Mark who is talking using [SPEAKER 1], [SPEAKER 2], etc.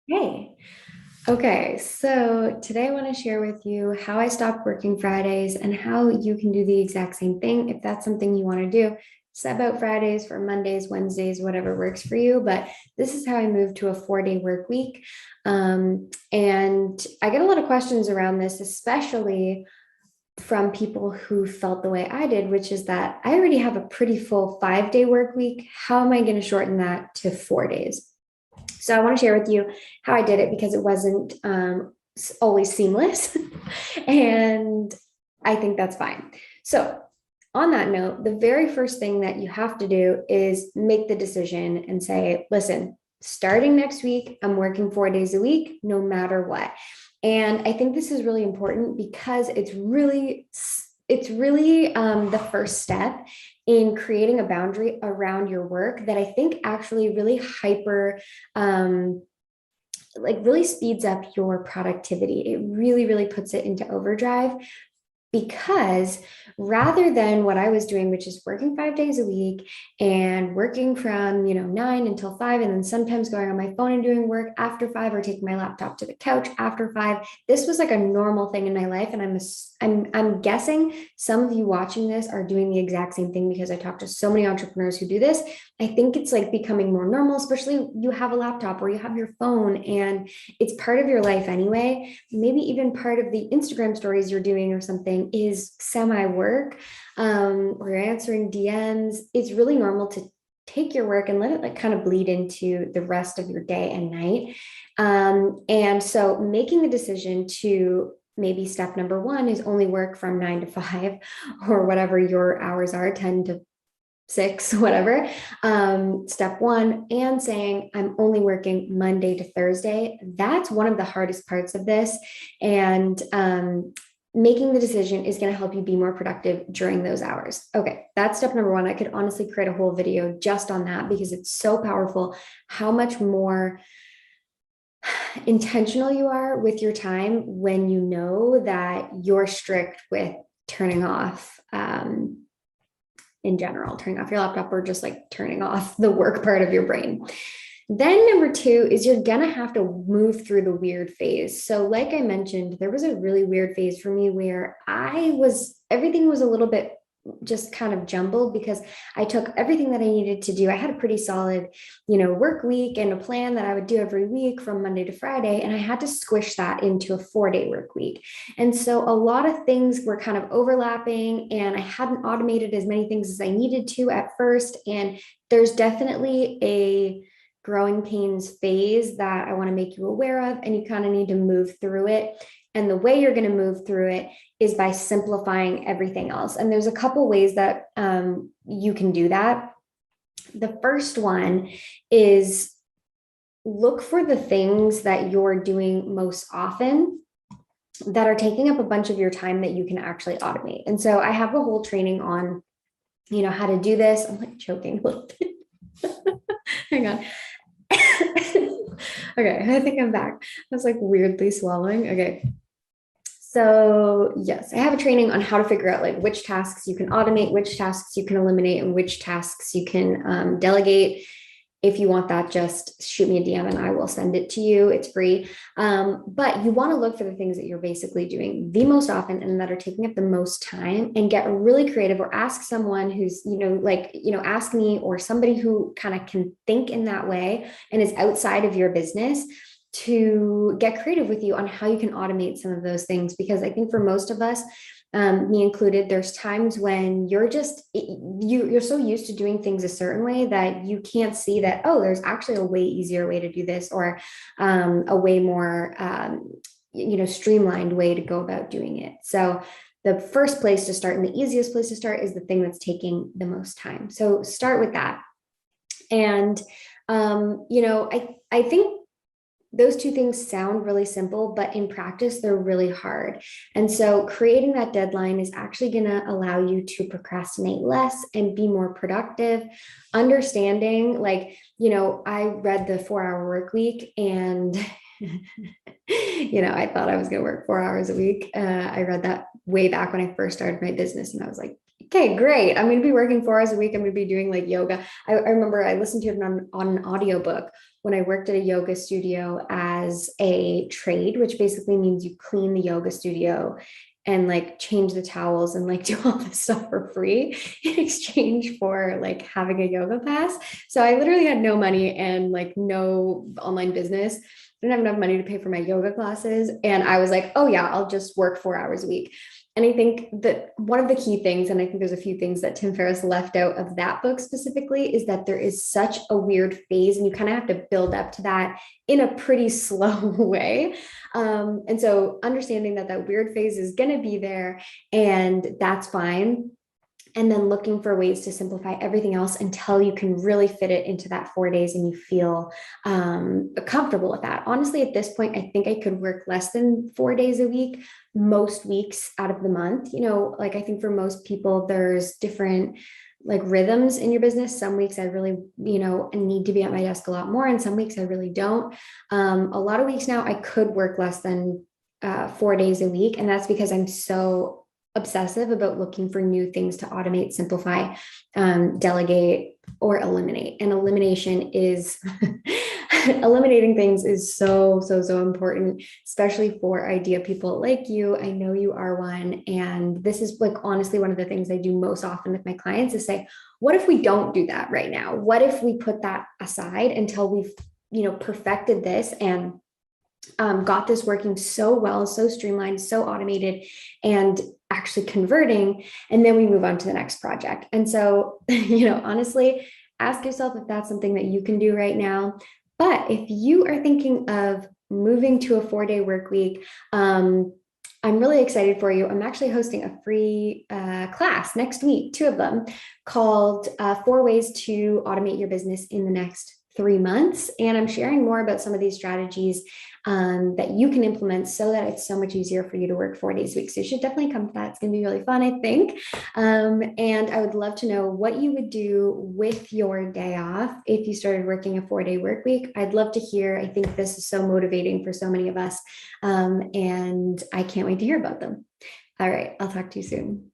[SPEAKER 1] Hey, okay, so today I want to share with you how I stopped working Fridays and how you can do the exact same thing if that's something you want to do. Set out Fridays for Mondays, Wednesdays, whatever works for you. But this is how I moved to a 4-day work week. And I get a lot of questions around this, especially from people who felt the way I did, which is that I already have a pretty full 5-day work week. How am I going to shorten that to 4 days? So I want to share with you how I did it because it wasn't always seamless. And I think that's fine. So, on that note, the very first thing that you have to do is make the decision and say, listen, starting next week, I'm working 4 days a week, no matter what. And I think this is really important because it's really the first step in creating a boundary around your work that I think actually really um, really speeds up your productivity. It really puts it into overdrive because rather than what I was doing, which is working 5 days a week and working from 9 until 5, and then sometimes going on my phone and doing work after 5 or taking my laptop to the couch after 5, this was like a normal thing in my life. And I'm guessing some of you watching this are doing the exact same thing because I talk to so many entrepreneurs who do this. I think it's like becoming more normal, especially you have a laptop or you have your phone and it's part of your life anyway. Maybe even part of the Instagram stories you're doing or something is semi work, or you're answering DMs. It's really normal to take your work and let it like kind of bleed into the rest of your day and night. And so making the decision to maybe step number one is only work from 9 to 5 or whatever your hours are, 10 to 6, whatever. Step one, and saying, I'm only working Monday to Thursday. That's one of the hardest parts of this. And making the decision is going to help you be more productive during those hours. Okay, that's step number one. I could honestly create a whole video just on that because it's so powerful how much more intentional you are with your time when you know that you're strict with turning off. In general, turning off your laptop or just like turning off the work part of your brain. Then number two is you're gonna have to move through the weird phase. So, like I mentioned, there was a really weird phase for me where everything was a little bit just kind of jumbled because I took everything that I needed to do. I had a pretty solid, work week and a plan that I would do every week from Monday to Friday. And I had to squish that into a 4-day work week. And so a lot of things were kind of overlapping and I hadn't automated as many things as I needed to at first. And there's definitely a growing pains phase that I want to make you aware of, and you kind of need to move through it. And the way you're going to move through it is by simplifying everything else. And there's a couple ways that you can do that. The first one is look for the things that you're doing most often that are taking up a bunch of your time that you can actually automate. And so I have a whole training on, how to do this. I'm like choking a little bit. Hang on. Okay, I think I'm back. I was like weirdly swallowing. Okay. So, yes, I have a training on how to figure out like which tasks you can automate, which tasks you can eliminate, and which tasks you can delegate. If you want that, just shoot me a DM and I will send it to you. It's free. But you want to look for the things that you're basically doing the most often and that are taking up the most time and get really creative or ask someone who's, ask me or somebody who kind of can think in that way and is outside of your business to get creative with you on how you can automate some of those things. Because I think for most of us, me included, there's times when you're so used to doing things a certain way that you can't see that, oh, there's actually a way easier way to do this, or a way more streamlined way to go about doing it. So the first place to start and the easiest place to start is the thing that's taking the most time. So start with that. And I think those two things sound really simple, but in practice, they're really hard. And so creating that deadline is actually going to allow you to procrastinate less and be more productive. Understanding, I read the 4-hour work week and I thought I was going to work 4 hours a week. I read that way back when I first started my business and I was like, okay, great. I'm going to be working 4 hours a week. I'm going to be doing like yoga. I remember I listened to it on an audiobook when I worked at a yoga studio as a trade, which basically means you clean the yoga studio and like change the towels and like do all this stuff for free in exchange for like having a yoga class. So I literally had no money and like no online business. Didn't have enough money to pay for my yoga classes. And I was like, oh yeah, I'll just work 4 hours a week. And I think that one of the key things, and I think there's a few things that Tim Ferris left out of that book specifically, is that there is such a weird phase, and you kind of have to build up to that in a pretty slow way. And so understanding that that weird phase is going to be there, and that's fine, and then looking for ways to simplify everything else until you can really fit it into that 4 days and you feel comfortable with that. Honestly, at this point, I think I could work less than 4 days a week, most weeks out of the month. You know, like I think for most people, there's different like rhythms in your business. Some weeks I really, you know, need to be at my desk a lot more, and some weeks I really don't. A lot of weeks now I could work less than 4 days a week, and that's because I'm so obsessive about looking for new things to automate, simplify, delegate, or eliminate. And elimination is eliminating things is so important, especially for idea people like you. I know you are one. And this is like honestly one of the things I do most often with my clients is say, what if we don't do that right now? What if we put that aside until we've, you know, perfected this and got this working so well, so streamlined, so automated, and actually converting, and then we move on to the next project. And so, you know, honestly, ask yourself if that's something that you can do right now. But if you are thinking of moving to a 4-day work week, I'm really excited for you. I'm actually hosting a free class next week, 2 of them, called 4 Ways to Automate Your Business in the Next 3 months. And I'm sharing more about some of these strategies that you can implement so that it's so much easier for you to work 4 days a week. So you should definitely come to that. It's going to be really fun, I think. And I would love to know what you would do with your day off if you started working a 4-day work week. I'd love to hear. I think this is so motivating for so many of us. And I can't wait to hear about them. All right. I'll talk to you soon.